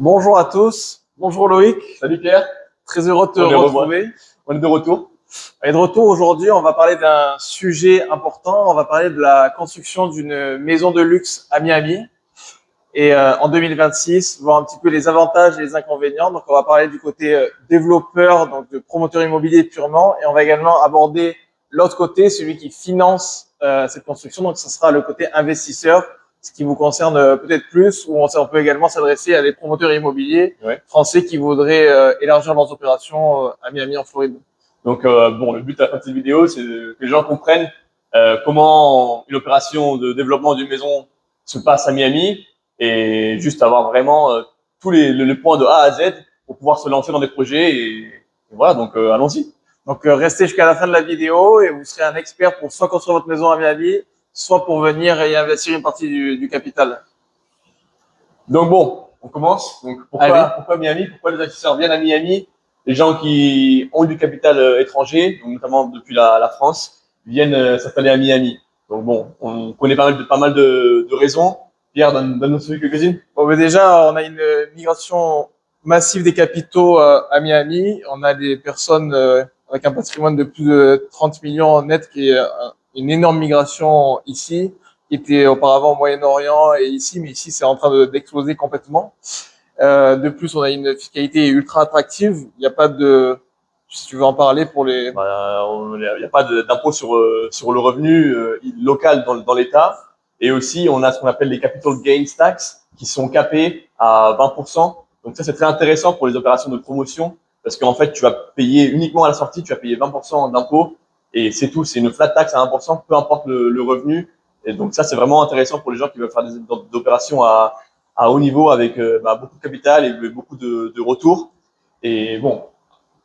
Bonjour à tous, bonjour Loïc, Salut Pierre, très heureux de te on les revoit. retrouver. On est de retour. Et de retour aujourd'hui, on va parler d'un sujet important, on va parler de la construction d'une maison de luxe à Miami et en 2026, voir un petit peu les avantages et les inconvénients. Donc on va parler du côté développeur, donc de promoteur immobilier purement, et on va également aborder l'autre côté, celui qui finance cette construction, donc ce sera le côté investisseur, ce qui vous concerne peut-être plus, ou on peut également s'adresser à des promoteurs immobiliers français qui voudraient élargir leurs opérations à Miami en Floride. Donc le but à la fin de cette vidéo, c'est que les gens comprennent comment une opération de développement d'une maison se passe à Miami et juste avoir vraiment tous les points de A à Z pour pouvoir se lancer dans des projets et voilà, donc allons-y. Donc restez jusqu'à la fin de la vidéo et vous serez un expert pour soit construire votre maison à Miami, soit pour venir et investir une partie du capital. Donc bon, on commence. Donc pourquoi Miami? Pourquoi les investisseurs viennent à Miami? Les gens qui ont du capital étranger, donc notamment depuis la France, viennent s'installer à Miami. Donc bon, on connaît pas mal de raisons. Pierre, donne-nous quelques-unes. Bon, mais déjà, on a une migration massive des capitaux à Miami. On a des personnes avec un patrimoine de plus de 30 millions net qui est une énorme migration ici, qui était auparavant au Moyen-Orient et ici, mais ici, c'est en train d'exploser complètement. De plus, on a une fiscalité ultra attractive. Il n'y a pas de, si tu veux en parler pour les. Il n'y a pas d'impôt sur le revenu local dans l'État. Et aussi, on a ce qu'on appelle les capital gains tax qui sont capés à 20%. Donc ça, c'est très intéressant pour les opérations de promotion parce qu'en fait, tu vas payer uniquement à la sortie, tu vas payer 20% d'impôt et c'est tout. C'est une flat tax à 1%, peu importe le revenu. Et donc ça, c'est vraiment intéressant pour les gens qui veulent faire des opérations à haut niveau avec beaucoup de capital et beaucoup de retours. Et bon,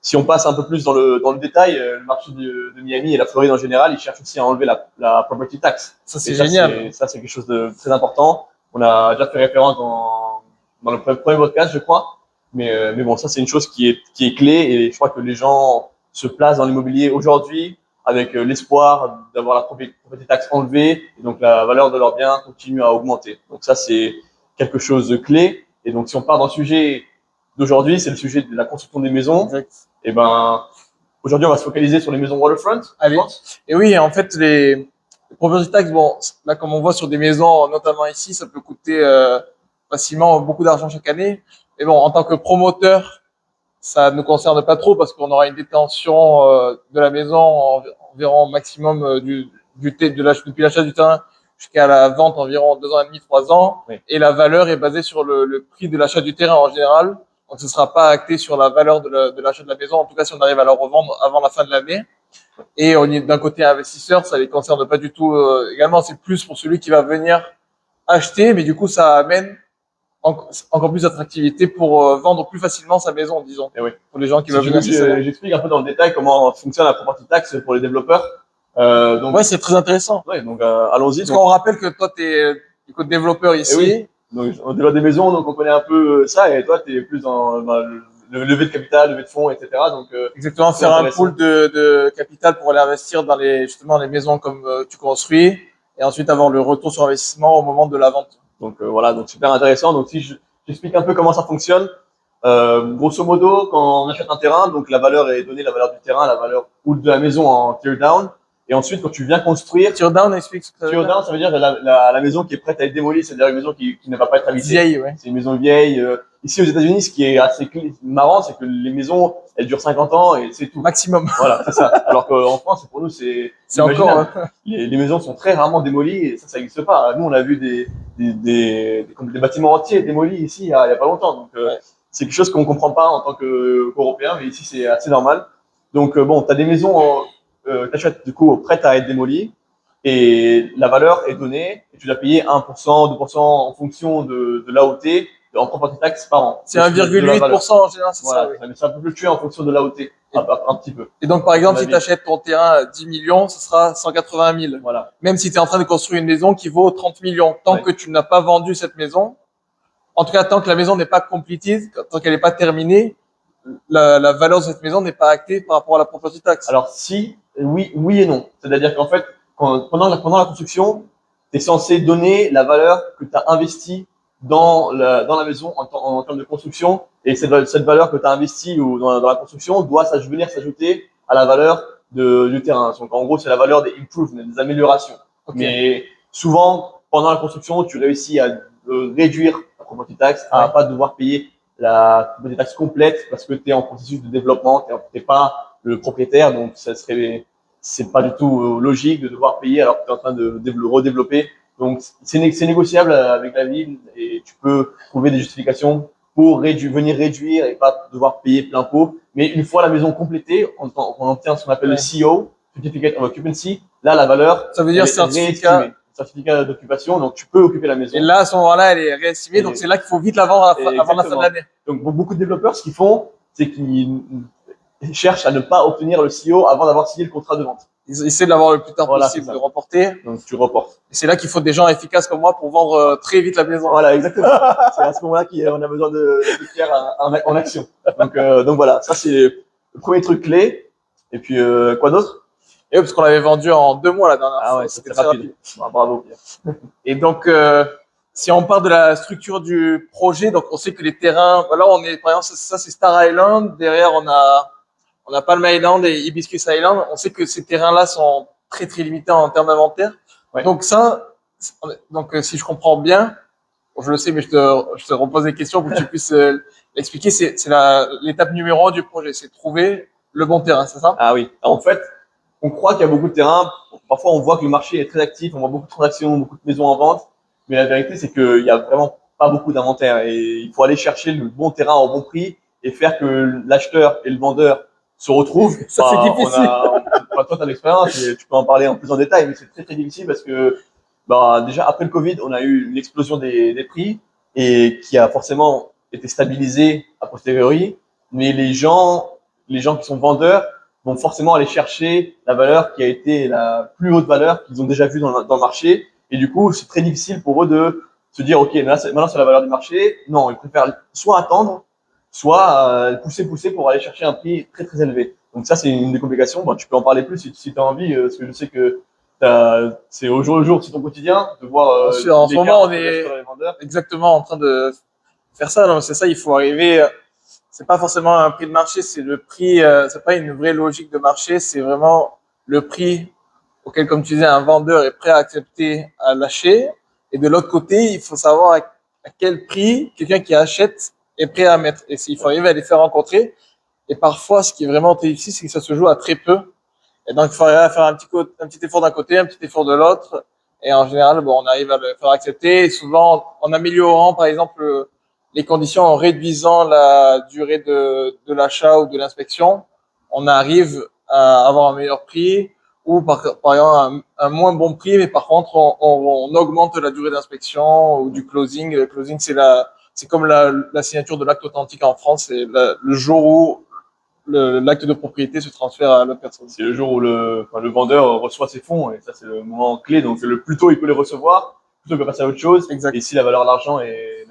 si on passe un peu plus dans le détail, le marché de Miami et la Floride en général, ils cherchent aussi à enlever la property tax. Ça, c'est génial. Ça, c'est quelque chose de très important. On a déjà fait référence dans le premier podcast, je crois. Mais bon, ça, c'est une chose qui est clé et je crois que les gens se placent dans l'immobilier aujourd'hui avec l'espoir d'avoir la property tax enlevée et donc la valeur de leurs biens continue à augmenter. Donc ça, c'est quelque chose de clé. Et donc, si on part dans le sujet d'aujourd'hui, c'est le sujet de la construction des maisons. Exact. Et aujourd'hui, on va se focaliser sur les maisons waterfront. Allez. Et oui, en fait, les property tax, bon, là, comme on voit sur des maisons, notamment ici, ça peut coûter facilement beaucoup d'argent chaque année. Mais bon, en tant que promoteur, ça ne nous concerne pas trop parce qu'on aura une détention de la maison environ maximum depuis l'achat du terrain jusqu'à la vente environ 2 ans et demi, 3 ans. Oui. Et la valeur est basée sur le prix de l'achat du terrain en général. Donc, ce ne sera pas acté sur la valeur de l'achat de la maison, en tout cas si on arrive à la revendre avant la fin de l'année. Et d'un côté investisseur, ça les concerne pas du tout. Également, c'est plus pour celui qui va venir acheter, mais du coup, ça amène encore plus d'attractivité pour vendre plus facilement sa maison, disons. Et oui. Pour les gens qui veulent venir. J'explique un peu dans le détail comment fonctionne la property tax pour les développeurs. Ouais, c'est très intéressant. Ouais, donc allons-y. Parce qu'on rappelle que toi, tu es du côté développeur ici. Oui. Donc on développe des maisons, donc on connaît un peu ça. Et toi, tu es plus dans le lever de capital, lever de fonds, etc. Donc exactement, faire un pool de capital pour aller investir dans les maisons comme tu construis, et ensuite avoir le retour sur investissement au moment de la vente. Donc voilà, donc super intéressant. Donc si j'explique un peu comment ça fonctionne. Grosso modo, quand on achète un terrain, donc la valeur est donnée, la valeur du terrain, la valeur ou de la maison en tear down. Et ensuite, quand tu viens construire, tear down, explique ce que ça veut dire. Tear down, ça veut dire la maison qui est prête à être démolie, c'est-à-dire une maison qui ne va pas être habitée. Vieille, ouais. C'est une maison vieille. Ici aux États-Unis, ce qui est assez marrant, c'est que les maisons, elles durent 50 ans et c'est tout. Maximum. Voilà, c'est ça. Alors qu'en France, pour nous, c'est encore. Les maisons sont très rarement démolies et ça n'existe pas. Nous, on a vu des bâtiments entiers démolis ici il y a pas longtemps. Donc c'est quelque chose qu'on comprend pas en tant qu'Européen, mais ici c'est assez normal. Donc bon, tu as des maisons t'achètes du coup prêtes à être démolies et la valeur est donnée et tu dois payer 1%, 2% en fonction de l'AOT en property tax par an. C'est 1,8% en général, c'est voilà, ça. Oui. Mais ça peut fluctuer en fonction de l'AOT un petit peu. Et donc par exemple, si tu achètes ton terrain à 10 millions, ce sera 180 000. Voilà. Même si tu es en train de construire une maison qui vaut 30 millions, tant que tu n'as pas vendu cette maison, en tout cas tant que la maison n'est pas completed, tant qu'elle n'est pas terminée, la valeur de cette maison n'est pas actée par rapport à la property tax. Alors si, oui et non. C'est-à-dire qu'en fait, pendant la construction, tu es censé donner la valeur que tu as investie dans la maison en termes de construction. Et cette valeur que tu as investie ou dans la construction doit venir s'ajouter à la valeur du terrain. Donc, en gros, c'est la valeur des improvements, des améliorations. Ok. Mais souvent, pendant la construction, tu réussis à réduire la property tax, à pas devoir payer la property tax complète parce que tu es en processus de développement, tu n'es pas le propriétaire, donc c'est pas du tout logique de devoir payer alors que tu es en train de redévelopper. Donc, c'est négociable avec la ville et tu peux trouver des justifications pour venir réduire et pas devoir payer plein pot. Mais une fois la maison complétée, on obtient ce qu'on appelle le CO, Certificate of Occupancy. Là, la valeur, Ça veut dire certificat d'occupation. Donc, tu peux occuper la maison. Et là, à ce moment-là, elle est réestimée. Donc, c'est là qu'il faut vite la vendre avant la fin de l'année. Donc, beaucoup de développeurs, ce qu'ils font, c'est qu'ils cherchent à ne pas obtenir le CO avant d'avoir signé le contrat de vente. Ils essaient de l'avoir le plus tard possible, de reporter. Donc, tu reportes. Et c'est là qu'il faut des gens efficaces comme moi pour vendre très vite la maison. Voilà, exactement. C'est à ce moment-là qu'on a besoin de Pierre en action. Donc voilà, ça c'est le premier truc clé. Et puis, quoi d'autre? Et oui, parce qu'on l'avait vendu en 2 mois la dernière fois. Ah ouais, c'était très rapide. Bravo, Pierre. Et donc, si on parle de la structure du projet, donc on sait que les terrains, voilà, par exemple, ça c'est Star Island. Derrière, on a Palm Island et Hibiscus Island. On sait que ces terrains-là sont très, très limités en termes d'inventaire. Ouais. Donc si je comprends bien, je le sais, mais je te repose des questions pour que tu puisses l'expliquer. C'est l'étape numéro 1 du projet, c'est trouver le bon terrain, c'est ça? Ah oui. En fait, on croit qu'il y a beaucoup de terrains. Parfois, on voit que le marché est très actif, on voit beaucoup de transactions, beaucoup de maisons en vente. Mais la vérité, c'est qu'il y a vraiment pas beaucoup d'inventaire et il faut aller chercher le bon terrain au bon prix et faire que l'acheteur et le vendeur se retrouvent. Ça, c'est difficile. Toi, tu as l'expérience et tu peux en parler en plus en détail, mais c'est très, très difficile parce que, déjà, après le Covid, on a eu une explosion des prix et qui a forcément été stabilisé a posteriori. Mais les gens qui sont vendeurs vont forcément aller chercher la valeur qui a été la plus haute valeur qu'ils ont déjà vue dans le marché. Et du coup, c'est très difficile pour eux de se dire, OK, maintenant c'est la valeur du marché. Non, ils préfèrent soit attendre, soit pousser pour aller chercher un prix très, très élevé. Donc ça, c'est une des complications. Bon, tu peux en parler plus si tu as envie, parce que je sais que c'est au jour le jour, c'est ton quotidien, de voir en ce moment, on est exactement en train de faire ça. Donc c'est ça, il faut arriver. C'est pas forcément un prix de marché, c'est le prix. C'est pas une vraie logique de marché, c'est vraiment le prix auquel, comme tu disais, un vendeur est prêt à accepter à lâcher. Et de l'autre côté, il faut savoir à quel prix quelqu'un qui achète est prêt à mettre. Et il faut arriver à les faire rencontrer. Et parfois, ce qui est vraiment très difficile, c'est que ça se joue à très peu. Et donc, il faut arriver à faire un petit effort d'un côté, un petit effort de l'autre. Et en général, on arrive à le faire accepter. Et souvent, en améliorant, par exemple, les conditions, en réduisant la durée de l'achat ou de l'inspection, on arrive à avoir un meilleur prix ou par exemple un moins bon prix, mais par contre, on augmente la durée d'inspection ou du closing. Le closing, c'est comme la signature de l'acte authentique en France. C'est le jour où l'acte de propriété se transfère à l'autre personne. C'est le jour où le vendeur reçoit ses fonds, et ça, c'est le moment clé. Donc, le plus tôt il peut les recevoir, plutôt que passer à autre chose. Exact. Et si la valeur de l'argent est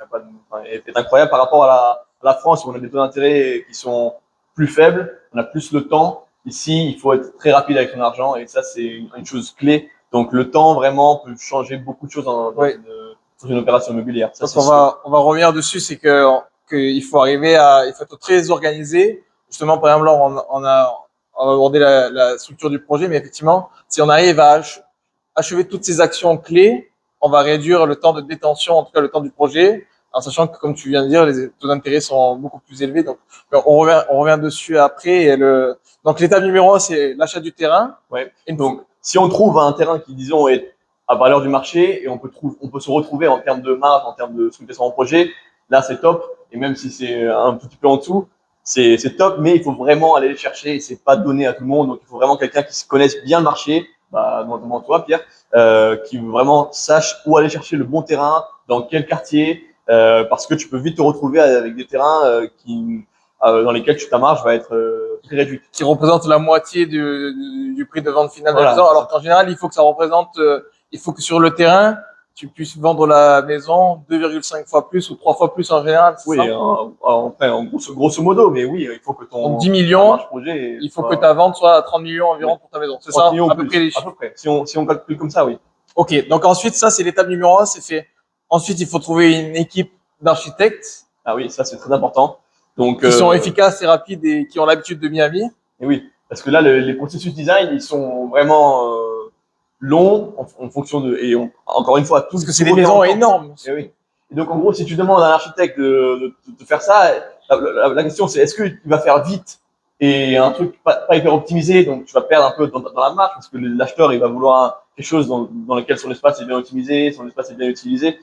incroyable par rapport à la France, où on a des taux d'intérêt qui sont plus faibles, on a plus le temps. Ici, il faut être très rapide avec son argent, et ça, c'est une chose clé. Donc, le temps, vraiment, peut changer beaucoup de choses dans une opération immobilière. Ça, on va revenir dessus, c'est qu'il faut arriver il faut être très organisé. Justement, par exemple, là, on va aborder la structure du projet, mais effectivement, si on arrive à achever toutes ces actions clés, on va réduire le temps de détention, en tout cas le temps du projet, en sachant que, comme tu viens de dire, les taux d'intérêt sont beaucoup plus élevés. Donc, on revient dessus après. Donc, l'étape numéro 1, c'est l'achat du terrain. Ouais. Et donc, si on trouve un terrain qui, disons, est à valeur du marché et on peut se retrouver en termes de marge, en termes de structuration en projet, là, c'est top. Et même si c'est un petit peu en dessous, c'est top, mais il faut vraiment aller les chercher et c'est pas donné à tout le monde. Donc, il faut vraiment quelqu'un qui se connaisse bien le marché, notamment toi, Pierre, qui vraiment sache où aller chercher le bon terrain, dans quel quartier, parce que tu peux vite te retrouver avec des terrains dans lesquels ta marge va être très réduite. Qui représente la moitié du prix de vente final de la maison. Alors qu'en général, il faut que sur le terrain, tu puisses vendre la maison 2,5 fois plus ou 3 fois plus en général. Oui, grosso modo, mais oui, il faut que donc 10 millions, il faut que ta vente soit à 30 millions environ pour ta maison. C'est ça, à peu près les chiffres. Si on calcule comme ça, oui. Ok, donc ensuite, ça, c'est l'étape numéro 1, c'est fait. Ensuite, il faut trouver une équipe d'architectes Ah oui, ça c'est très important. Donc, qui sont efficaces et rapides et qui ont l'habitude de Miami. et oui, parce que là, les processus design, ils sont vraiment longs en fonction de, encore une fois, Parce que c'est des maisons énormes. Et oui. Et donc, en gros, si tu demandes à un architecte de faire ça, la question c'est est-ce qu'il va faire vite et un truc pas hyper optimisé, donc tu vas perdre un peu dans la marge parce que l'acheteur il va vouloir quelque chose dans lequel son espace est bien optimisé, son espace est bien utilisé.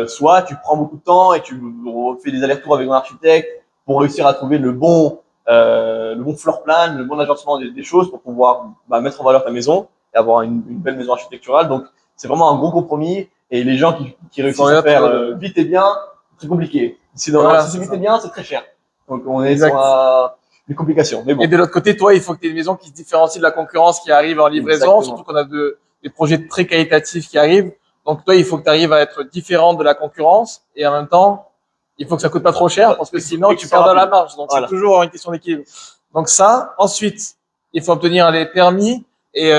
Soit tu prends beaucoup de temps et tu fais des allers-retours avec un architecte pour réussir à trouver le bon floor plan, le bon agencement des choses pour pouvoir mettre en valeur ta maison et avoir une belle maison architecturale. Donc, c'est vraiment un gros compromis et les gens qui réussissent à faire vite et bien, c'est compliqué. Si c'est vite et bien, c'est très cher. Donc, on est sur des complications. Mais bon. Et de l'autre côté, toi, il faut que tu aies une maison qui se différencie de la concurrence qui arrive en livraison, exactement. Surtout qu'on a des projets très qualitatifs qui arrivent. Donc, toi, il faut que tu arrives à être différent de la concurrence et en même temps, il faut que ça coûte pas trop cher parce que sinon, tu perds dans la marge. Donc, voilà. C'est toujours une question d'équilibre. Donc, ça. Ensuite, il faut obtenir les permis. Et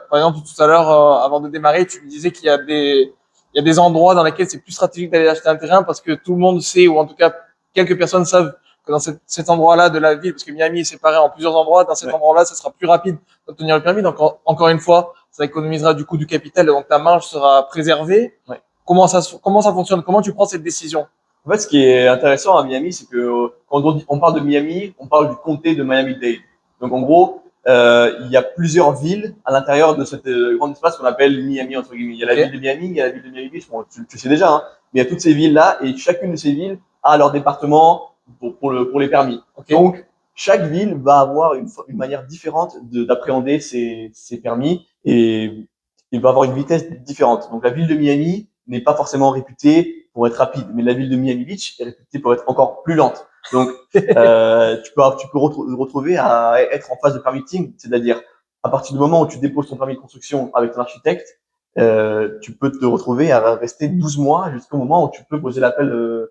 par exemple, tout à l'heure, avant de démarrer, tu me disais qu'il y a des endroits dans lesquels c'est plus stratégique d'aller acheter un terrain parce que tout le monde sait, ou en tout cas, quelques personnes savent que dans cet endroit-là de la ville, parce que Miami est séparé en plusieurs endroits, dans cet endroit-là, ça sera plus rapide d'obtenir le permis. Donc, encore une fois, ça économisera du coût du capital, donc ta marge sera préservée. Ouais. Comment ça fonctionne? Comment tu prends cette décision? En fait, ce qui est intéressant à Miami, c'est que quand on parle de Miami, on parle du comté de Miami-Dade. Donc, en gros, il y a plusieurs villes à l'intérieur de cet grand espace qu'on appelle Miami, entre guillemets. Il y a la ville de Miami, il y a la ville de Miami Beach, bon, tu sais déjà, hein, mais il y a toutes ces villes-là, et chacune de ces villes a leur département pour les permis. Okay. Donc, chaque ville va avoir une manière différente d'appréhender ses permis, et il va avoir une vitesse différente. Donc, la ville de Miami n'est pas forcément réputée pour être rapide, mais la ville de Miami Beach est réputée pour être encore plus lente. Donc, tu peux retrouver à être en phase de permitting, c'est-à-dire à partir du moment où tu déposes ton permis de construction avec ton architecte, tu peux te retrouver à rester 12 mois jusqu'au moment où tu peux poser l'appel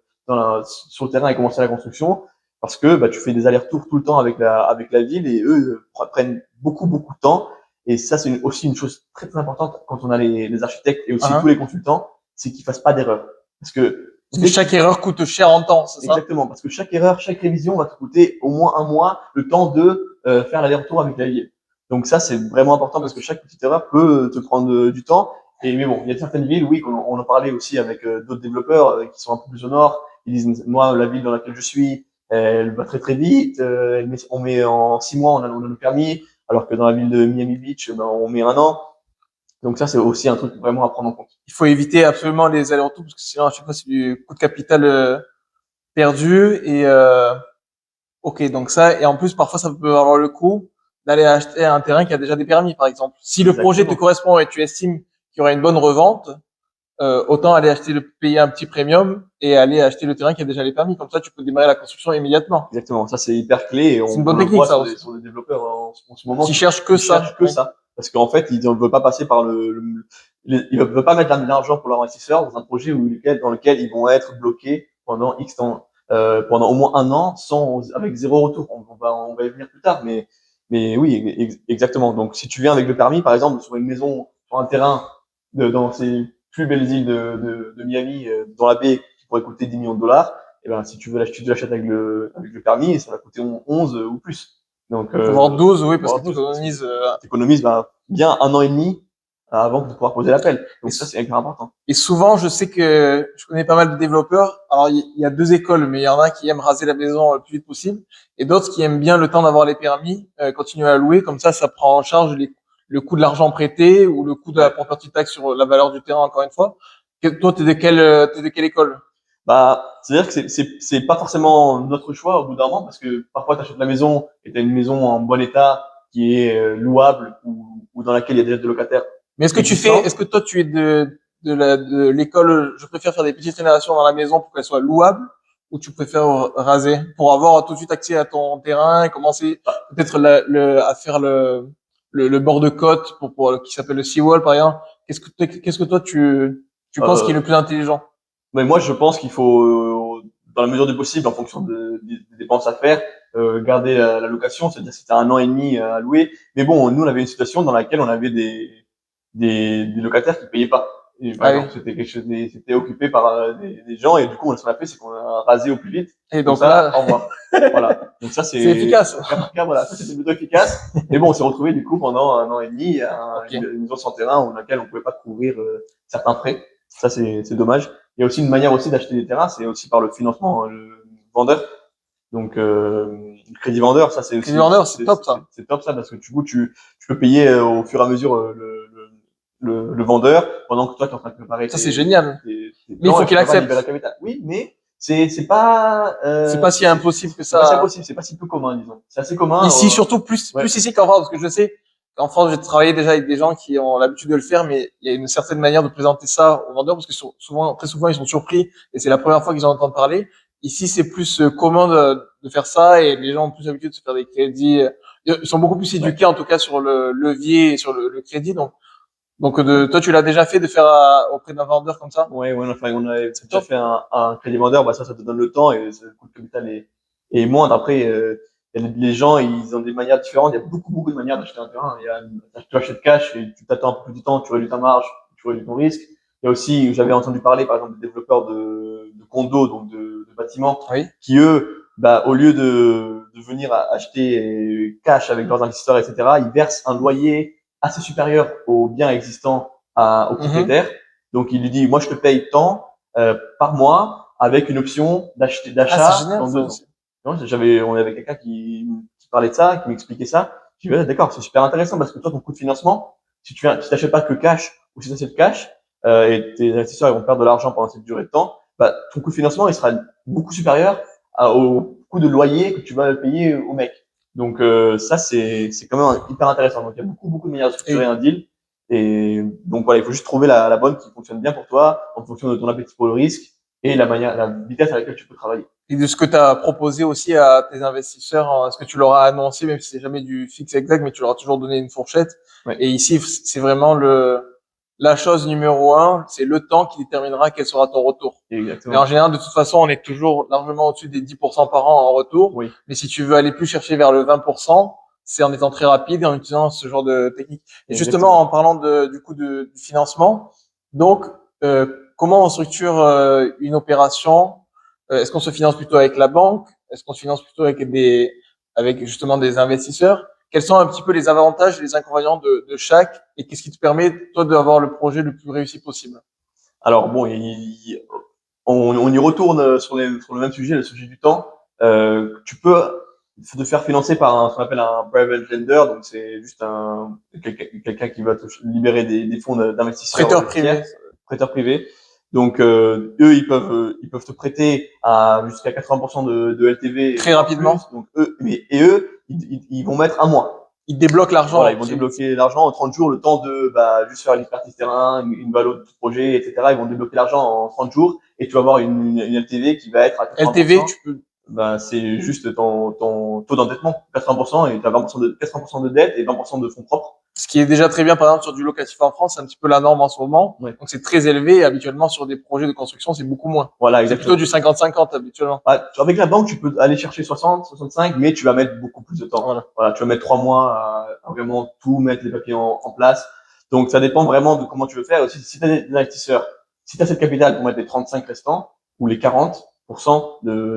sur le terrain et commencer la construction, parce que tu fais des allers-retours tout le temps avec la ville et eux prennent beaucoup de temps. Et ça, c'est aussi une chose très très importante quand on a les architectes et aussi tous les consultants, c'est qu'ils fassent pas d'erreur, parce que chaque erreur coûte cher en temps, c'est ça? Exactement, parce que chaque erreur, chaque révision va te coûter au moins un mois le temps de faire l'aller-retour avec la ville. Donc ça, c'est vraiment important parce que chaque petite erreur peut te prendre du temps. Mais bon, il y a certaines villes, oui, on en parlait aussi avec d'autres développeurs qui sont un peu plus au nord. Ils disent, moi, la ville dans laquelle je suis, elle va très très vite. On met en 6 mois, on a le permis, alors que dans la ville de Miami Beach, on met 1 an. Donc ça, c'est aussi un truc vraiment à prendre en compte. Il faut éviter absolument les allers-retours parce que sinon, à chaque fois, c'est du coût de capital perdu. Et ok, donc ça. Et en plus, parfois, ça peut avoir le coût d'aller acheter un terrain qui a déjà des permis, par exemple. Si le projet te correspond et tu estimes qu'il y aura une bonne revente, autant aller payer un petit premium et aller acheter le terrain qui a déjà les permis. Comme ça, tu peux démarrer la construction immédiatement. Exactement. Ça, c'est hyper clé. C'est une bonne technique, ça aussi. Sur des développeurs en ce moment. Qui cherchent que ça. Parce qu'en fait, ils ne veulent pas passer par ils ne veulent pas mettre de l'argent pour leurs investisseurs dans un projet dans lequel ils vont être bloqués pendant X temps, pendant au moins 1 an avec 0 retour. On va y venir plus tard, mais oui, exactement. Donc, si tu viens avec le permis, par exemple, sur une maison, sur un terrain, dans ces plus belles îles de Miami, dans la baie, qui pourrait coûter 10 millions de dollars, et ben, si tu l'achètes avec le permis, ça va coûter 11 ou plus. Donc, voire 12, oui, parce que tu économises bien 1 an et demi avant de pouvoir poser l'appel. Donc ça, c'est hyper important. Et souvent, je sais que je connais pas mal de développeurs. Alors, il y a 2 écoles, mais il y en a qui aiment raser la maison le plus vite possible, et d'autres qui aiment bien le temps d'avoir les permis, continuer à louer. Comme ça prend en charge le coût de l'argent prêté ou le coût de la property tax sur la valeur du terrain, encore une fois. Toi, t'es de quelle école? C'est-à-dire que c'est pas forcément notre choix au bout d'un moment, parce que parfois tu achètes la maison et tu as une maison en bon état qui est louable ou dans laquelle il y a déjà des locataires. Mais est-ce que toi tu es de l'école, je préfère faire des petites rénovations dans la maison pour qu'elle soit louable, ou tu préfères raser pour avoir tout de suite accès à ton terrain et commencer peut-être à faire le bord de côte qui s'appelle le seawall par exemple. Qu'est-ce que toi tu penses qui est le plus intelligent? Mais moi, je pense qu'il faut, dans la mesure du possible, en fonction des dépenses à faire, garder la location, c'est-à-dire c'était 1 an et demi à louer. Mais bon, nous, on avait une situation dans laquelle on avait des locataires qui payaient pas. Et par exemple, c'était quelque chose, c'était occupé par des gens et du coup, ce qu'on a fait, c'est qu'on a rasé au plus vite. Et donc ça, là, au revoir. Voilà. Donc ça, c'est efficace. cas par cas, voilà. Ça, c'était plutôt efficace. Mais bon, on s'est retrouvé du coup pendant 1 an et demi à Okay. une maison sans terrain dans laquelle on pouvait pas couvrir certains frais. Ça, c'est dommage. Il y a aussi une manière aussi d'acheter des terrains, c'est aussi par le financement, hein, le vendeur. Donc, le crédit vendeur, ça c'est aussi. Crédit vendeur, c'est top ça. C'est top ça parce que du coup, tu peux payer au fur et à mesure le vendeur pendant que toi tu es en train de préparer. Ça c'est génial. Mais il faut qu'il accepte. Oui, mais c'est pas. C'est pas si impossible que ça. C'est pas si impossible, c'est pas si peu commun, disons. C'est assez commun. Ici, surtout plus ici qu'en France, parce que je sais qu'en France, j'ai travaillé déjà avec des gens qui ont l'habitude de le faire, mais il y a une certaine manière de présenter ça aux vendeurs, parce que souvent, très souvent, ils sont surpris et c'est la première fois qu'ils en entendent parler. Ici, c'est plus commun de faire ça et les gens ont plus l'habitude de se faire des crédits. Ils sont beaucoup plus éduqués, en tout cas, sur le levier et sur le crédit. Donc toi, tu l'as déjà fait de faire auprès d'un vendeur comme ça? Ouais, enfin, on a déjà fait un crédit vendeur. Bah, ça te donne le temps et le coût de capital est moindre. Après, les gens, ils ont des manières différentes. Il y a beaucoup de manières d'acheter un terrain. Tu achètes cash et tu t'attends un peu plus de temps, tu réduis ta marge, tu réduis ton risque. Il y a aussi, j'avais entendu parler, par exemple, des développeurs de condos, donc de bâtiments, oui, qui eux, bah, au lieu de venir acheter cash avec leurs investisseurs, etc., ils versent un loyer assez supérieur aux biens existants aux propriétaires. Donc, il lui dit, moi, je te paye tant par mois avec une option d'achat dans 2 ans. Non, on avait quelqu'un qui parlait de ça, qui m'expliquait ça. Je dis, ouais, d'accord, c'est super intéressant parce que toi, ton coût de financement, si tu t'achètes pas que cash ou si tu achètes cash et tes investisseurs ils vont perdre de l'argent pendant cette durée de temps, bah, ton coût de financement il sera beaucoup supérieur au coût de loyer que tu vas payer au mec. Donc ça c'est quand même hyper intéressant. Donc il y a beaucoup de manières de structurer un deal. Et donc voilà, il faut juste trouver la bonne qui fonctionne bien pour toi en fonction de ton appétit pour le risque et la vitesse à laquelle tu peux travailler. Et de ce que tu as proposé aussi à tes investisseurs, est-ce que tu leur as annoncé, même si c'est jamais du fixe exact, mais tu leur as toujours donné une fourchette. Ouais. Et ici, c'est vraiment la chose numéro 1, c'est le temps qui déterminera quel sera ton retour. Exactement. Mais en général, de toute façon, on est toujours largement au-dessus des 10% par an en retour. Oui. Mais si tu veux aller plus chercher vers le 20%, c'est en étant très rapide et en utilisant ce genre de technique. Et justement, en parlant du financement, donc, comment on structure une opération? Est-ce qu'on se finance plutôt avec la banque? Est-ce qu'on se finance plutôt avec justement des investisseurs? Quels sont un petit peu les avantages et les inconvénients de chaque et qu'est-ce qui te permet, toi, d'avoir le projet le plus réussi possible? Alors bon, on y retourne sur le même sujet, le sujet du temps. Tu peux te faire financer par ce qu'on appelle un private lender, donc c'est juste quelqu'un qui va te libérer des fonds d'investisseurs. Prêteur privé. Donc eux, ils peuvent te prêter à jusqu'à 80% de LTV très rapidement. Donc eux, ils vont mettre un mois. Ils débloquent l'argent. Voilà, ils vont débloquer l'argent en 30 jours, le temps de juste faire l'expertise terrain, une valo de projet, etc. Ils vont débloquer l'argent en 30 jours et tu vas avoir une LTV qui va être à 80%. LTV, tu peux. C'est juste ton taux d'endettement, 80%, et tu as 80% de dette et 20% de fonds propres. Ce qui est déjà très bien, par exemple, sur du locatif en France, c'est un petit peu la norme en ce moment. Ouais. Donc, c'est très élevé. Et habituellement, sur des projets de construction, c'est beaucoup moins. Voilà, exactement. C'est plutôt du 50-50 habituellement. Avec la banque, tu peux aller chercher 60, 65, mais tu vas mettre beaucoup plus de temps. Voilà, tu vas mettre 3 mois à vraiment tout mettre les papiers en place. Donc, ça dépend vraiment de comment tu veux faire. Aussi, si tu as des investisseurs, si tu as cette capital pour mettre les 35 restants ou les 40%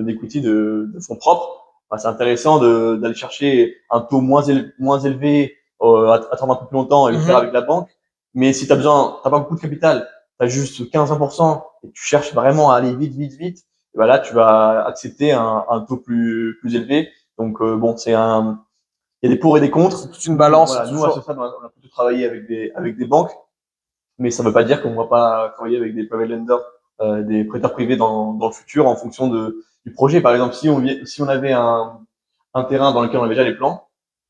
d'equity de fonds propres, c'est intéressant d'aller chercher un taux moins élevé, attendre un peu plus longtemps et le faire avec la banque. Mais si t'as pas beaucoup de capital, t'as juste 15% et tu cherches vraiment à aller vite, et ben là, tu vas accepter un taux plus élevé. Donc, bon, il y a des pour et des contre. C'est toute une balance. Voilà, nous, à ce stade, on a plutôt travaillé avec des banques, mais ça veut pas dire qu'on va pas travailler avec des private lenders, des prêteurs privés dans le futur en fonction du projet. Par exemple, si on avait un terrain dans lequel on avait déjà les plans,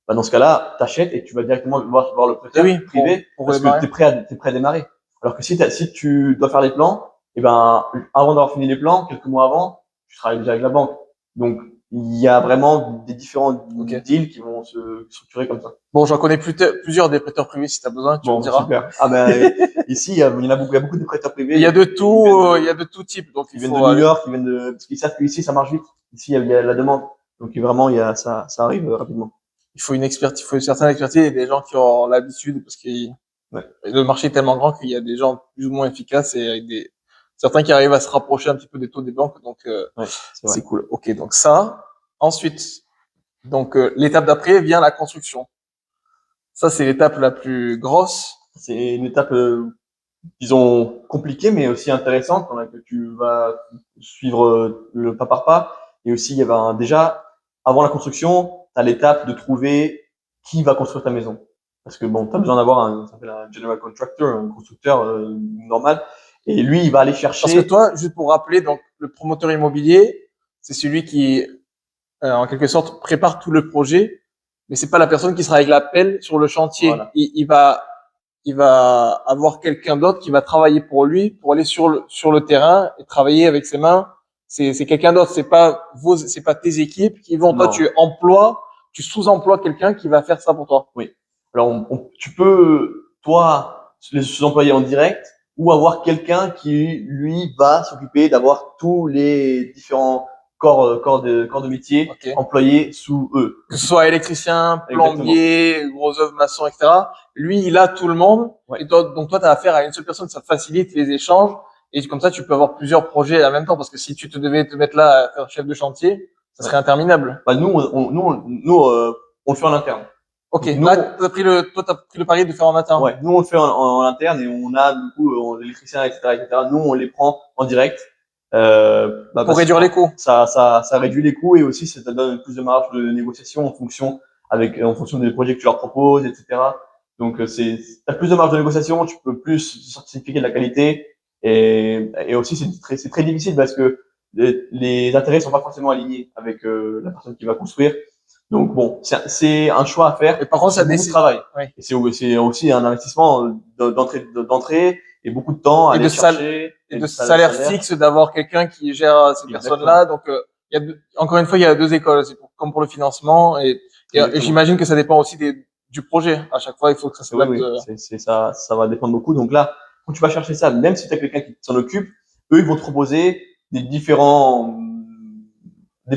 dans ce cas-là, t'achètes et tu vas directement voir le prêteur privé parce que t'es prêt à démarrer. Alors que si tu dois faire les plans, et ben, avant d'avoir fini les plans, quelques mois avant, tu travailles déjà avec la banque. Donc, il y a vraiment des différents deals qui vont se structurer comme ça. Bon, j'en connais plusieurs des prêteurs privés si tu as besoin, tu me diras. Super. Ici, il y a beaucoup de prêteurs privés. Il y a de tout type. Donc, ils viennent de New York, parce qu'ils savent qu'ici, ça marche vite. Ici, il y a la demande. Donc, vraiment, ça arrive rapidement. Il faut une certaine expertise et des gens qui ont l'habitude parce qu'ils Et le marché est tellement grand qu'il y a des gens plus ou moins efficaces et avec certains qui arrivent à se rapprocher un petit peu des taux des banques. Donc, c'est cool. Ok, donc ça. Ensuite, donc l'étape d'après vient la construction. Ça, c'est l'étape la plus grosse. C'est une étape, disons, compliquée, mais aussi intéressante, dans laquelle tu vas suivre le pas par pas. Et aussi, il y avait déjà, avant la construction, tu as l'étape de trouver qui va construire ta maison. Parce que bon, tu as besoin d'avoir ça s'appelle un general contractor, un constructeur normal. Et lui, il va aller chercher. Parce que toi, juste pour rappeler, donc le promoteur immobilier, c'est celui qui, en quelque sorte, prépare tout le projet, mais c'est pas la personne qui sera avec la pelle sur le chantier. Voilà. Il va avoir quelqu'un d'autre qui va travailler pour lui, pour aller sur le terrain et travailler avec ses mains. C'est quelqu'un d'autre. C'est pas tes équipes qui vont. Non. Toi, tu sous-emploies quelqu'un qui va faire ça pour toi. Oui. Alors, tu peux, toi, les sous-employer en direct ou avoir quelqu'un qui, lui, va s'occuper d'avoir tous les différents corps de métier employés sous eux. Que ce soit électricien, plombier, gros œuvre, maçon, etc. Lui, il a tout le monde. Ouais. Et donc toi, tu as affaire à une seule personne. Ça facilite les échanges. Et comme ça, tu peux avoir plusieurs projets en même temps. Parce que si tu devais te mettre là à faire chef de chantier, ça serait interminable. Bah, nous, on le fait en interne. Ok. Nous, t'as pris le pari de faire en interne. Ouais. Nous, on le fait en interne et on a, du coup, l'électricien, etc. Nous, on les prend en direct. Pour réduire les coûts. Ça réduit les coûts et aussi ça te donne plus de marge de négociation en fonction des projets que tu leur proposes, etc. Donc t'as plus de marge de négociation, tu peux plus certifier de la qualité et aussi c'est très difficile parce que les intérêts sont pas forcément alignés avec la personne qui va construire. Donc bon, c'est un choix à faire. Et par contre, ça beaucoup de travail. Ouais. Et c'est aussi un investissement d'entrée et beaucoup de temps à aller chercher. Et de salaire fixe d'avoir quelqu'un qui gère ces personnes-là. Donc, encore une fois, il y a deux écoles. C'est comme pour le financement et j'imagine que ça dépend aussi du projet. À chaque fois, il faut que ça s'adapte. Oui. Ça va dépendre beaucoup. Donc là, quand tu vas chercher ça, même si tu as quelqu'un qui s'en occupe, eux, ils vont te proposer des différentes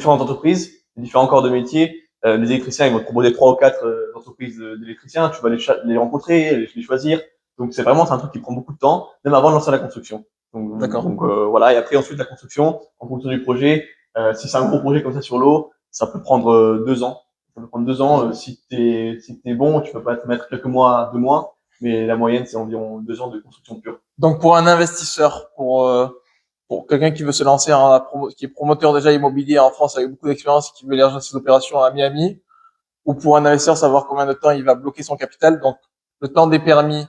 entreprises, des différents corps de métier. Les électriciens, ils vont te proposer 3 ou 4 entreprises d'électriciens. Tu vas les rencontrer, les choisir. Donc c'est un truc qui prend beaucoup de temps, même avant de lancer la construction. Donc voilà. Et après ensuite la construction, en fonction du projet, si c'est un gros projet comme ça sur l'eau, ça peut prendre 2 ans. Ça peut prendre 2 ans. Si t'es bon, tu peux pas te mettre quelques mois, 2 mois, mais la moyenne c'est environ 2 ans de construction pure. Donc pour un investisseur, pour quelqu'un qui veut se lancer qui est promoteur déjà immobilier en France avec beaucoup d'expérience et qui veut élargir ses opérations à Miami, ou pour un investisseur savoir combien de temps il va bloquer son capital, donc le temps des permis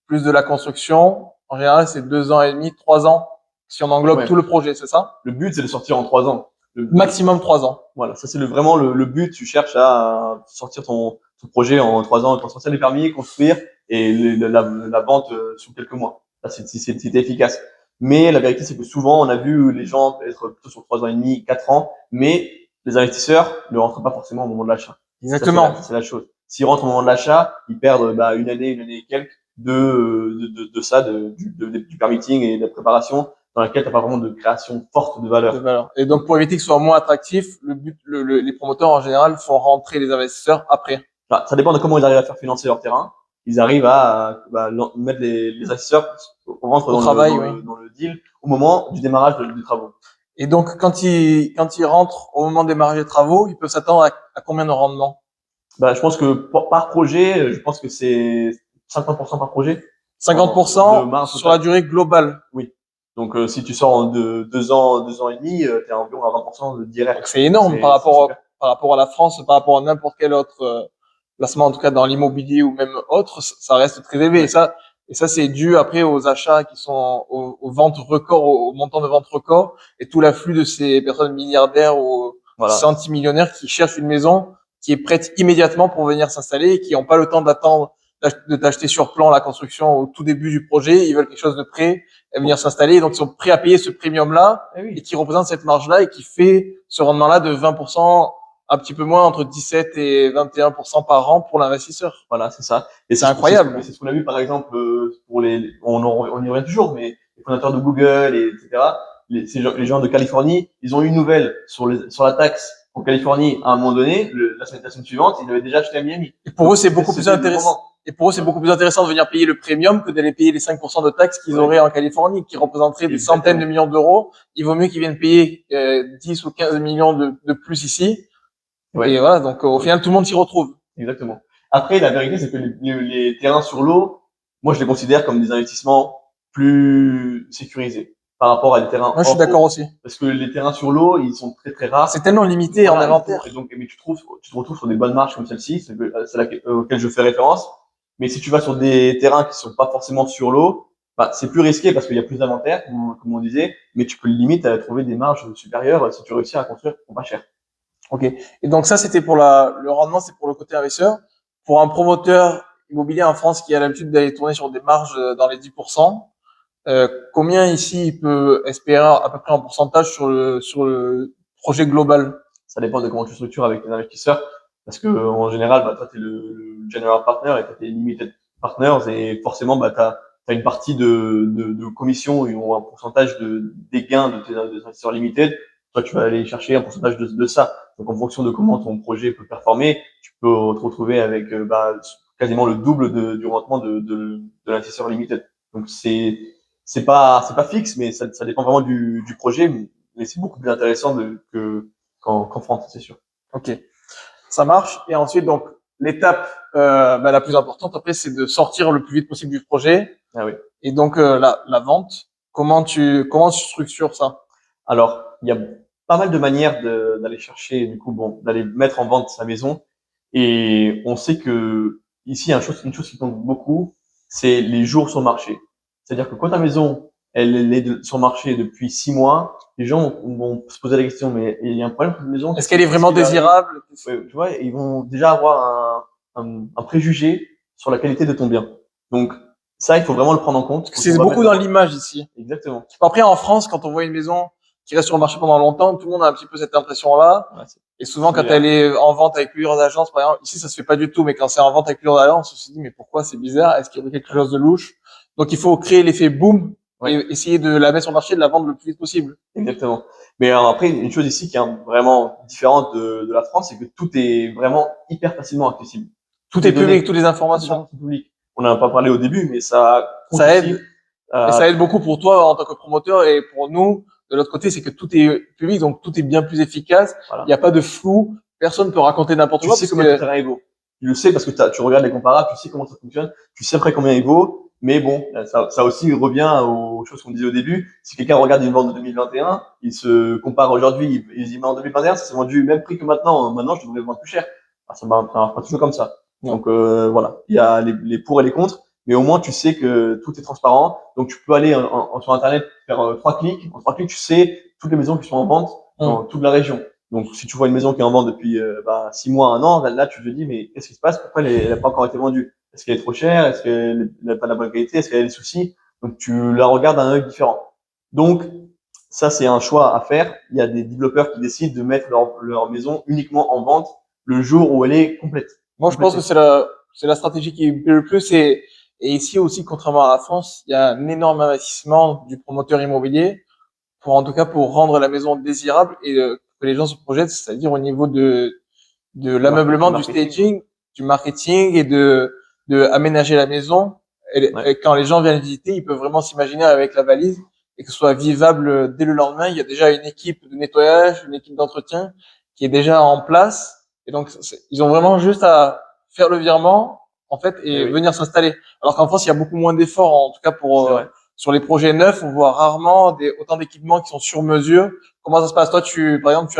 plus de la construction, en général c'est 2 ans et demi, 3 ans si on englobe tout le projet, c'est ça? Le but c'est de sortir en 3 ans. Maximum 3 ans. Voilà, ça c'est vraiment le but. Tu cherches à sortir ton projet en 3 ans, pour sortir les permis, construire et la vente sur quelques mois. Là, c'était efficace. Mais la vérité, c'est que souvent, on a vu les gens être plutôt sur 3 ans et demi, 4 ans, mais les investisseurs ne rentrent pas forcément au moment de l'achat. Exactement. C'est la chose. S'ils rentrent au moment de l'achat, ils perdent une année et quelques du permitting et de la préparation dans laquelle tu n'as pas vraiment de création forte de valeur. Et donc, pour éviter que ce soit moins attractif, les promoteurs, en général, font rentrer les investisseurs après. Ça dépend de comment ils arrivent à faire financer leur terrain. Ils arrivent à mettre les investisseurs rentrent dans le deal au moment du démarrage des travaux. Et donc, quand ils rentrent au moment de démarrage des travaux, ils peuvent s'attendre à combien de rendement? Je pense que par projet, je pense que c'est 50% par projet. 50% sur la durée globale. Oui. Donc, si tu sors en 2 ans et demi, t'es environ à 20% de direct. C'est énorme par rapport à la France, par rapport à n'importe quel autre placement, en tout cas dans l'immobilier ou même autre, ça reste très élevé. Ouais. Et ça, c'est dû après aux achats qui sont aux ventes records, au montant de vente record et tout l'afflux de ces personnes milliardaires ou centimillionnaires qui cherchent une maison qui est prête immédiatement pour venir s'installer et qui n'ont pas le temps d'attendre de t'acheter sur plan la construction au tout début du projet. Ils veulent quelque chose de prêt et venir s'installer. Donc, ils sont prêts à payer ce premium-là et qui représente cette marge-là et qui fait ce rendement-là de 20%, un petit peu moins, entre 17 et 21% par an pour l'investisseur. Voilà, c'est ça. Et c'est incroyable. C'est ce qu'on a vu, par exemple, pour on y revient toujours, mais les fondateurs de Google, etc. Les gens de Californie, ils ont eu une nouvelle sur la taxe en Californie à un moment donné. La semaine suivante, ils avaient déjà acheté à Miami. Et pour eux, c'est beaucoup plus intéressant. Et pour eux, c'est beaucoup plus intéressant de venir payer le premium que d'aller payer les 5% de taxes qu'ils auraient en Californie, qui représenteraient des centaines de millions d'euros. Il vaut mieux qu'ils viennent payer 10 ou 15 millions de plus ici. Ouais. Et voilà, donc au final, tout le monde s'y retrouve. Exactement. Après, la vérité, c'est que les terrains sur l'eau, moi, je les considère comme des investissements plus sécurisés par rapport à des terrains Moi, je suis d'accord aussi. Parce que les terrains sur l'eau, ils sont très très rares. C'est tellement limité en inventaire. Et donc, mais tu te retrouves sur des bonnes marches comme celle-ci, c'est auquel je fais référence. Mais si tu vas sur des terrains qui sont pas forcément sur l'eau, bah, c'est plus risqué parce qu'il y a plus d'inventaire, comme on disait, mais tu peux limite à trouver des marges supérieures si tu réussis à construire pour pas cher. Ok. Et donc ça, c'était pour le rendement, c'est pour le côté investisseur. Pour un promoteur immobilier en France qui a l'habitude d'aller tourner sur des marges dans les 10%, combien ici il peut espérer à peu près en pourcentage sur le projet global? Ça dépend de comment tu structures avec tes investisseurs. Parce que, en général, bah, toi, tu es le general partner et tu as tes limited partners et forcément, bah, tu as une partie de commission ou un pourcentage des gains de tes investisseurs limited. Toi, tu vas aller chercher un pourcentage de ça. Donc, en fonction de comment ton projet peut performer, tu peux te retrouver avec bah, quasiment le double du rendement de l'investisseur limited. Donc, c'est pas fixe, mais ça dépend vraiment du projet. Mais c'est beaucoup plus intéressant qu'en France, c'est sûr. Ok, ça marche. Et ensuite, donc, l'étape la plus importante après, c'est de sortir le plus vite possible du projet. Ah oui. Et donc, la vente, comment tu structures ça? Alors, il y a pas mal de manières d'aller chercher, du coup, bon, d'aller mettre en vente sa maison. Et on sait que ici, une chose qui compte beaucoup, c'est les jours sur le marché. C'est-à-dire que quand ta maison, elle est sur le marché depuis 6 mois, les gens vont se poser la question, mais il y a un problème avec cette maison? Est-ce qu'elle est vraiment désirable? Ouais, tu vois, ils vont déjà avoir un préjugé sur la qualité de ton bien. Donc, ça, il faut vraiment le prendre en compte. C'est beaucoup dans l'image ici. Exactement. Après, en France, quand on voit une maison qui reste sur le marché pendant longtemps, tout le monde a un petit peu cette impression-là. Ouais, et souvent, quand elle est en vente avec plusieurs agences, par exemple, ici, ça se fait pas du tout, mais quand c'est en vente avec plusieurs agences, on se dit, mais pourquoi c'est bizarre? Est-ce qu'il y a quelque chose de louche? Donc, il faut créer l'effet boom et essayer de la mettre sur le marché et de la vendre le plus vite possible. Exactement. Mais après, une chose ici qui est vraiment différente de la France, c'est que tout est vraiment hyper facilement accessible. Tout est public, toutes les informations. Tout public. On n'en a pas parlé au début, mais ça aide. Et ça aide beaucoup pour toi en tant que promoteur et pour nous. De l'autre côté, c'est que tout est public, donc tout est bien plus efficace. Il n'y a pas de flou. Personne peut raconter n'importe quoi. Tu sais combien ton terrain vaut. Tu le sais parce que tu regardes les comparables, tu sais comment ça fonctionne, tu sais après combien il vaut. Mais bon, ça aussi revient aux choses qu'on disait au début. Si quelqu'un regarde une vente de 2021, il se compare aujourd'hui, il se dit, mais en 2021, ça s'est vendu le même prix que maintenant. Maintenant, je devrais vendre plus cher. Ça marche pas toujours comme ça. Donc voilà, il y a les pour et les contre. Mais au moins, tu sais que tout est transparent. Donc, tu peux aller sur Internet, faire 3 clics. En 3 clics, tu sais toutes les maisons qui sont en vente dans toute la région. Donc, si tu vois une maison qui est en vente depuis 6 mois, 1 an, là, tu te dis, mais qu'est-ce qui se passe? Pourquoi elle n'a pas encore été vendue? Est-ce qu'elle est trop chère? Est-ce qu'elle n'a pas de la bonne qualité? Est-ce qu'elle a des soucis? Donc, tu la regardes d'un œil différent. Donc, ça, c'est un choix à faire. Il y a des développeurs qui décident de mettre leur maison uniquement en vente le jour où elle est complète. Moi, je pense que c'est la stratégie qui me plaît le plus. Et ici aussi, contrairement à la France, il y a un énorme investissement du promoteur immobilier en tout cas, pour rendre la maison désirable et que les gens se projettent, c'est-à-dire au niveau de l'ameublement, du staging, du marketing et de aménager la maison. Et quand les gens viennent visiter, ils peuvent vraiment s'imaginer avec la valise et que ce soit vivable dès le lendemain. Il y a déjà une équipe de nettoyage, une équipe d'entretien qui est déjà en place. Et donc, ils ont vraiment juste à faire le virement, en fait, et venir s'installer. Alors qu'en France, il y a beaucoup moins d'efforts, en tout cas pour sur les projets neufs, on voit rarement autant d'équipements qui sont sur mesure. Comment ça se passe? Toi, par exemple,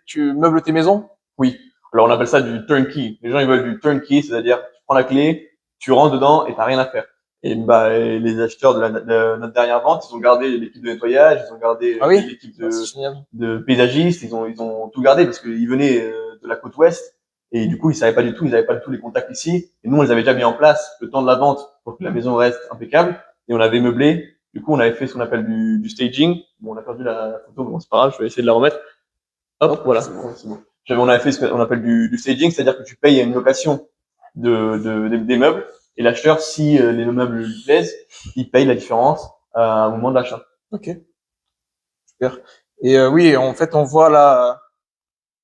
tu meubles tes maisons? Oui. Alors, on appelle ça du turnkey. Les gens, ils veulent du turnkey, c'est-à-dire, tu prends la clé, tu rentres dedans et t'as rien à faire. Et les acheteurs de notre dernière vente, ils ont gardé l'équipe de nettoyage, ils ont gardé l'équipe de paysagistes, ils ont tout gardé parce qu'ils venaient de la côte ouest et du coup, ils avaient pas du tout les contacts ici. Et nous, on les avait déjà mis en place le temps de la vente pour que la maison reste impeccable. Et on avait meublé. Du coup, on avait fait ce qu'on appelle du staging. Bon, on a perdu la photo, mais bon, c'est pas grave, je vais essayer de la remettre. Hop, voilà. C'est bon. On avait fait ce qu'on appelle du staging, c'est-à-dire que tu payes une location des meubles et l'acheteur, si les meubles lui plaisent, il paye la différence au moment de l'achat. Ok. Super. Et oui, en fait, on voit là,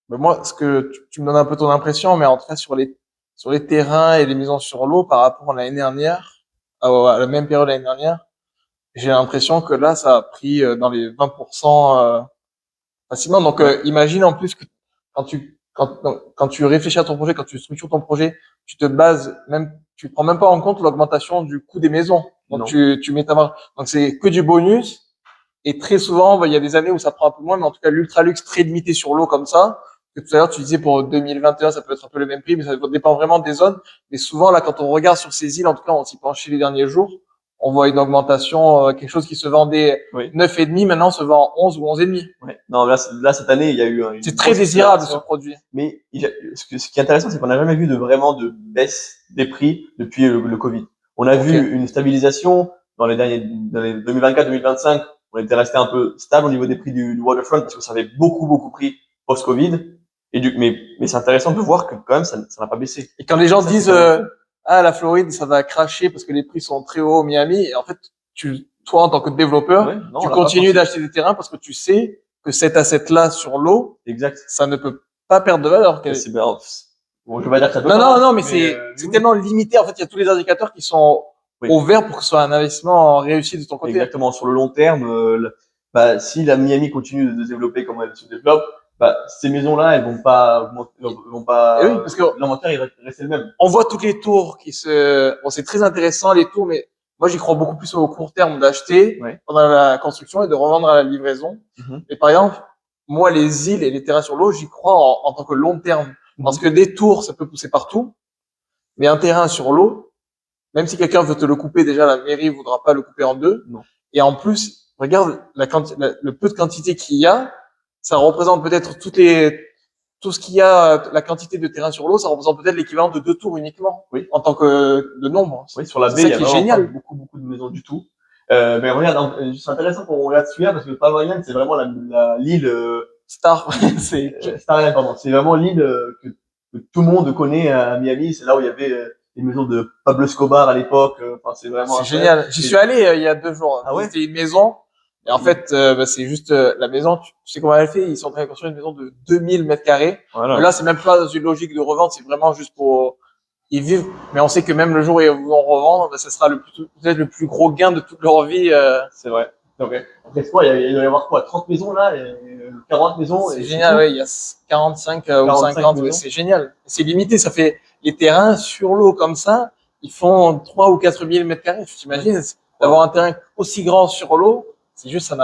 moi, ce que tu me donnes un peu ton impression, mais en tout cas sur les terrains et les maisons sur l'eau par rapport à l'année dernière, à la même période l'année dernière, j'ai l'impression que là, ça a pris dans les 20% facilement. Donc, Ouais. imagine en plus que quand tu réfléchis à ton projet, quand tu structures ton projet, tu prends même pas en compte l'augmentation du coût des maisons. Donc, Non. tu mets ta marge. Donc, c'est que du bonus. Et très souvent, bah, il y a des années où ça prend un peu moins, mais en tout cas, l'ultra luxe très limité sur l'eau comme ça. Que tout à l'heure, tu disais pour 2021, ça peut être un peu le même prix, mais ça dépend vraiment des zones. Mais souvent, là, quand on regarde sur ces îles, en tout cas, on s'y penchait les derniers jours, on voit une augmentation, quelque chose qui se vendait Oui. 9,5, maintenant se vend 11 ou 11,5. Ouais. Non, là, cette année, il y a eu une C'est très grosse désirable, ce accélération. produit. Mais ce qui est intéressant, c'est qu'on n'a jamais vu vraiment de baisse des prix depuis le Covid. On a Ok. vu une stabilisation dans les 2024-2025. On était resté un peu stable au niveau des prix du waterfront parce que ça avait beaucoup pris post-Covid. Mais c'est intéressant de voir que quand même, ça n'a pas baissé. Et quand les gens Ça, disent, c'est quand même fou. ah, la Floride, ça va cracher parce que les prix sont très hauts au Miami, et en fait, toi, en tant que développeur, Ouais, non, tu on l'a pas continues pensé. d'acheter des terrains parce que tu sais que cet asset-là sur l'eau, Exact. ça ne peut pas perdre de valeur. C'est bien. Bon, je vais pas dire que ça peut Non, pas, non, non, mais c'est oui. tellement limité. En fait, il y a tous les indicateurs qui sont Oui. au vert pour que ce soit un investissement réussi de ton côté. Exactement. Sur le long terme, bah, si la Miami continue de se développer comme elle se développe, bah, ces maisons-là, elles vont pas augmenter, elles vont pas, Et oui, parce que l'inventaire, il va rester le même. on voit toutes les tours bon, c'est très intéressant, les tours, mais moi, j'y crois beaucoup plus au court terme d'acheter Ouais. pendant la construction et de revendre à la livraison. Mhm. Et par exemple, moi, les îles et les terrains sur l'eau, j'y crois en tant que long terme. Parce que des tours, ça peut pousser partout, mais un terrain sur l'eau, même si quelqu'un veut te le couper, déjà, la mairie voudra pas le couper en deux. Non. Et en plus, regarde le peu de quantité qu'il y a, ça représente peut-être tout ce qu'il y a, la quantité de terrain sur l'eau, ça représente peut-être l'équivalent de 2 tours uniquement. Oui. En tant que de nombre. Oui, sur la C'est baie, ça il y a qui est vraiment pas génial. beaucoup de maisons du tout. Mais regarde, c'est intéressant qu'on regarde celui-là parce que Pavilion, c'est vraiment l'île, Star, c'est, Star Island, pardon. C'est vraiment l'île que tout le monde connaît à Miami. C'est là où il y avait les maisons de Pablo Escobar à l'époque. Enfin, c'est vraiment c'est incroyable. génial. J'y suis allé il y a 2 jours. Ah ouais? C'était une maison. Et en fait, bah, c'est juste la maison. Tu sais comment elle fait? Ils sont en train de construire une maison de 2000 mètres carrés. Voilà. Mais là, c'est même pas dans une logique de revente. C'est vraiment juste pour y vivre. Mais on sait que même le jour où ils vont revendre, bah, ça sera peut-être le plus gros gain de toute leur vie. C'est vrai. Donc, après, c'est quoi, il doit y avoir quoi? 30 maisons là, et 40 maisons, C'est et génial, ouais, il y a 45 ou 45 50, ouais, maisons. c'est génial. C'est limité, ça fait les terrains sur l'eau comme ça, ils font 3 ou 4 000 mètres carrés. Tu t'imagines d'avoir un terrain aussi grand sur l'eau, c'est juste ça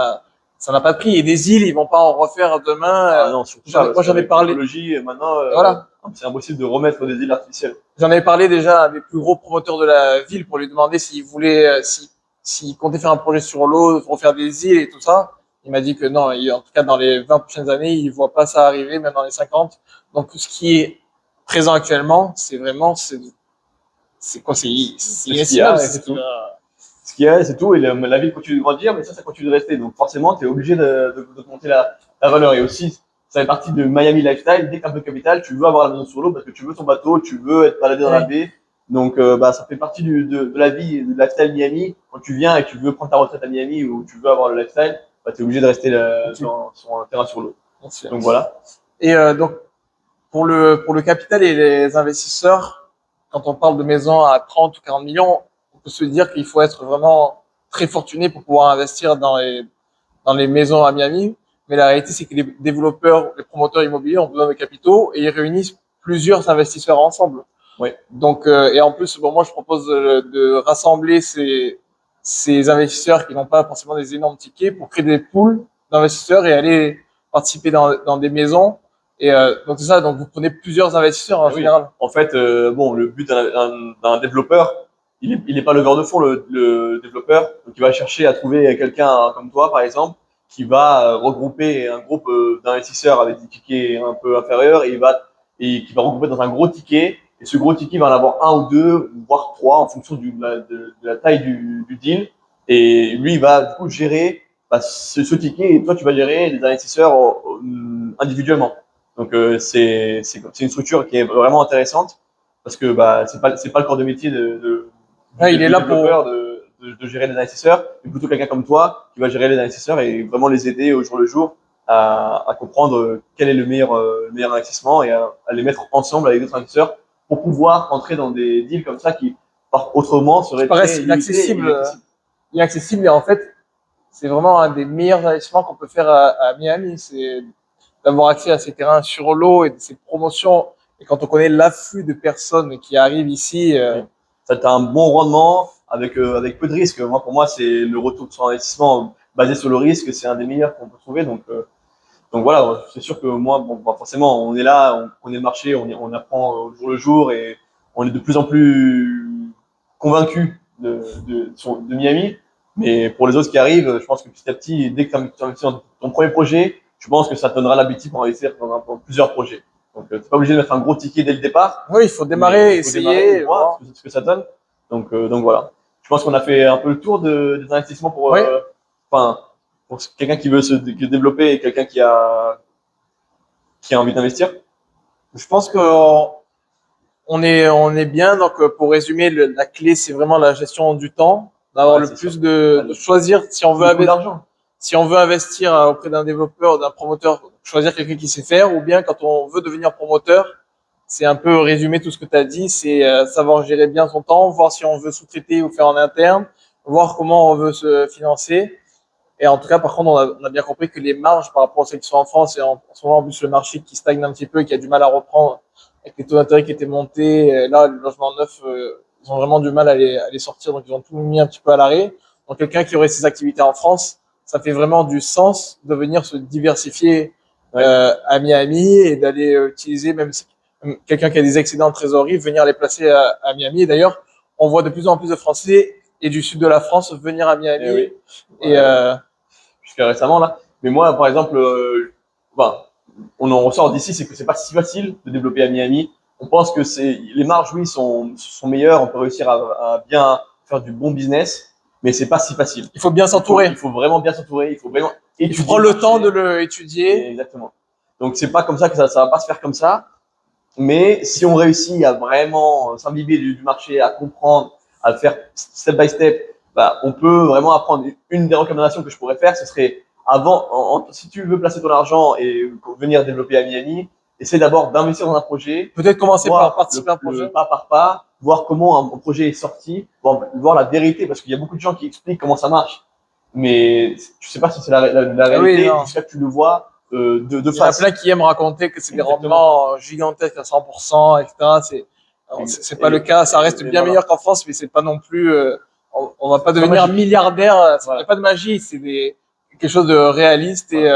n'a pas de prix. Et des îles, ils vont pas en refaire demain. Ah non, surtout ça, Moi, j'en ai parlé. l'écologie, maintenant, Voilà, c'est impossible de remettre des îles artificielles. j'en avais parlé déjà à des plus gros promoteurs de la ville pour lui demander s'il voulait, s'il comptait faire un projet sur l'eau, refaire des îles et tout ça. Il m'a dit que non, en tout cas dans les 20 prochaines années, il voit pas ça arriver, même dans les 50. Donc ce qui est présent actuellement, c'est vraiment, c'est quoi, c'est Ce qu'il y a, inestimable. et c'est tout. Ce qu'il y a, c'est tout. Et la ville continue de grandir, mais ça continue de rester. Donc forcément, tu es obligé de monter la valeur. Et aussi, ça fait partie de Miami Lifestyle. Dès que tu un peu de capital, tu veux avoir la maison sur l'eau parce que tu veux ton bateau, tu veux être baladé dans la baie. Donc, bah, ça fait partie de la vie, du lifestyle Miami. Quand tu viens et que tu veux prendre ta retraite à Miami ou tu veux avoir le lifestyle, bah, tu es obligé de rester sur un terrain sur l'eau. Donc voilà. Et donc pour le capital et les investisseurs, quand on parle de maisons à 30 ou 40 millions, on peut se dire qu'il faut être vraiment très fortuné pour pouvoir investir dans les maisons à Miami. Mais la réalité, c'est que les développeurs, les promoteurs immobiliers ont besoin de capitaux et ils réunissent plusieurs investisseurs ensemble. Oui. Donc, et en plus, bon, moi, je propose de rassembler ces investisseurs qui n'ont pas forcément des énormes tickets pour créer des pools d'investisseurs et aller participer dans des maisons. Et donc, c'est ça. Donc, vous prenez plusieurs investisseurs en général. En fait, bon, le but d'un développeur, il est pas leveur de fonds, le développeur. Donc, il va chercher à trouver quelqu'un comme toi, par exemple, qui va regrouper un groupe d'investisseurs avec des tickets un peu inférieurs et qui va regrouper dans un gros ticket. Et ce gros ticket va en avoir un ou deux, voire trois, en fonction de la taille du deal. Et lui, il va du coup gérer ce ticket et toi, tu vas gérer les investisseurs individuellement. Donc c'est une structure qui est vraiment intéressante parce que bah c'est pas le corps de métier Il est là pour développeur de gérer les investisseurs, mais plutôt quelqu'un comme toi qui va gérer les investisseurs et vraiment les aider au jour le jour à comprendre quel est le meilleur investissement et à les mettre ensemble avec d'autres investisseurs pour pouvoir entrer dans des deals comme ça qui, autrement, seraient paraît très inaccessible. Inaccessible et en fait, c'est vraiment un des meilleurs investissements qu'on peut faire à Miami, c'est d'avoir accès à ces terrains sur l'eau et de ces promotions. Et quand on connaît l'afflux de personnes qui arrivent ici, ça a un bon rendement avec peu de risques. Moi, pour moi, c'est le retour sur investissement basé sur le risque, c'est un des meilleurs qu'on peut trouver. Donc voilà, c'est sûr que moi, bon, bah, forcément, on est là, on connaît le marché, on apprend au jour le jour et on est de plus en plus convaincu de Miami. Mais pour les autres qui arrivent, je pense que petit à petit, dès que tu investis dans ton premier projet, je pense que ça te donnera l'habitude pour investir dans plusieurs projets. Donc, tu n'es pas obligé de mettre un gros ticket dès le départ. oui, il faut démarrer, essayer, voir ce que ça donne. Donc voilà. Je pense qu'on a fait un peu le tour des investissements pour, oui. Pour quelqu'un qui veut se développer et quelqu'un qui a envie d'investir. Je pense que on est bien. Donc, pour résumer, la clé, c'est vraiment la gestion du temps, d'avoir le plus de choisir si on veut investir. Si on veut investir auprès d'un développeur, d'un promoteur, choisir quelqu'un qui sait faire, ou bien quand on veut devenir promoteur, c'est un peu résumer tout ce que tu as dit, c'est savoir gérer bien son temps, voir si on veut sous-traiter ou faire en interne, voir comment on veut se financer. Et en tout cas, par contre, on a bien compris que les marges par rapport à celles qui sont en France et en ce moment, en plus, le marché qui stagne un petit peu et qui a du mal à reprendre avec les taux d'intérêt qui étaient montés, là, les logements neufs, ils ont vraiment du mal à les sortir, donc ils ont tout mis un petit peu à l'arrêt. Donc, quelqu'un qui aurait ses activités en France, ça fait vraiment du sens de venir se diversifier à Miami et d'aller utiliser, même si quelqu'un qui a des excédents de trésorerie, venir les placer à Miami. Et d'ailleurs, on voit de plus en plus de Français et du sud de la France venir à Miami. Oui. Jusqu'à récemment, là. Mais moi, par exemple, on en ressort d'ici, c'est que c'est pas si facile de développer à Miami. On pense que les marges, oui, sont meilleures. On peut réussir à bien faire du bon business, mais c'est pas si facile. Il faut bien s'entourer. Il faut vraiment bien s'entourer. Il faut vraiment étudier. Il faut prendre le temps de le étudier. Exactement. Donc, c'est pas comme ça que ça va pas se faire comme ça. Mais si on réussit à vraiment s'imbiber du marché, à comprendre, à le faire step by step, on peut vraiment apprendre. Une des recommandations que je pourrais faire, ce serait si tu veux placer ton argent et venir développer à Miami, essaie d'abord d'investir dans un projet. Peut-être commencer par participer à un projet. Pas par pas, voir comment un projet est sorti, voir la vérité, parce qu'il y a beaucoup de gens qui expliquent comment ça marche. Mais tu sais pas si c'est la réalité, jusqu'à que tu le vois de face. Il y a plein qui aiment raconter que c'est des rendements gigantesques à 100%, etc. C'est pas le cas. Ça reste bien meilleur qu'en France, mais c'est pas non plus. On va pas devenir milliardaire. Il n'y a pas de magie. C'est quelque chose de réaliste et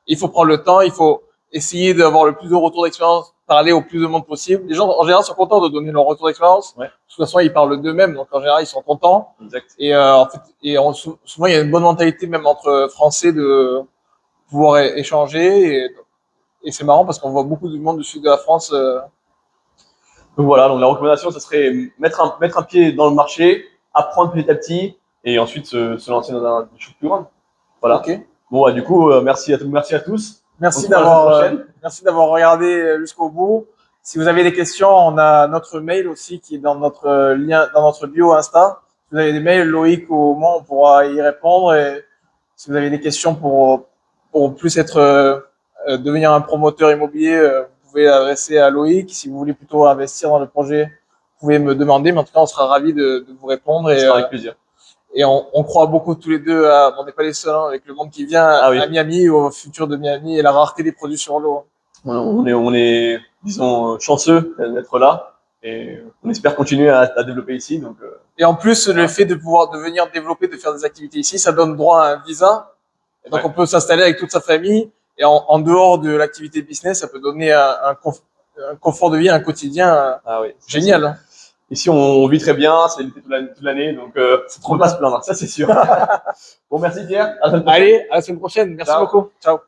il faut prendre le temps. Il faut essayer d'avoir le plus de retours d'expérience, parler au plus de monde possible. Les gens en général sont contents de donner leur retour d'expérience. Ouais. De toute façon, ils parlent d'eux-mêmes, donc en général, ils sont contents. Exact. Et en fait, souvent, il y a une bonne mentalité même entre Français de pouvoir échanger et c'est marrant parce qu'on voit beaucoup du monde du sud de la France. Donc voilà, donc la recommandation, ça serait mettre un pied dans le marché, apprendre petit à petit et ensuite se lancer dans une chose plus grande. Voilà. Okay. Bon, du coup, merci à tous. Merci d'avoir regardé jusqu'au bout. Si vous avez des questions, on a notre mail aussi qui est dans notre lien, dans notre bio Insta. Si vous avez des mails, Loïc ou moi, on pourra y répondre. Et si vous avez des questions pour plus devenir un promoteur immobilier, vous pouvez l'adresser à Loïc. Si vous voulez plutôt investir dans le projet, vous pouvez me demander. Mais en tout cas, on sera ravis de vous répondre. Et avec plaisir. Et on croit beaucoup tous les deux, on n'est pas les seuls avec le monde qui vient à Miami, au futur de Miami et la rareté des produits sur l'eau. On est, disons, chanceux d'être là et on espère continuer à développer ici. Donc, et en plus, le fait de pouvoir venir développer, de faire des activités ici, ça donne droit à un visa. Et donc, on peut s'installer avec toute sa famille. Et en dehors de l'activité business, ça peut donner un confort de vie, un quotidien génial. Hein. Ici, on vit très bien, c'est l'été toute l'année, donc c'est trop pas se plaindre, ça c'est sûr. Bon, merci Pierre. Allez, à la semaine prochaine. Merci beaucoup. Ciao.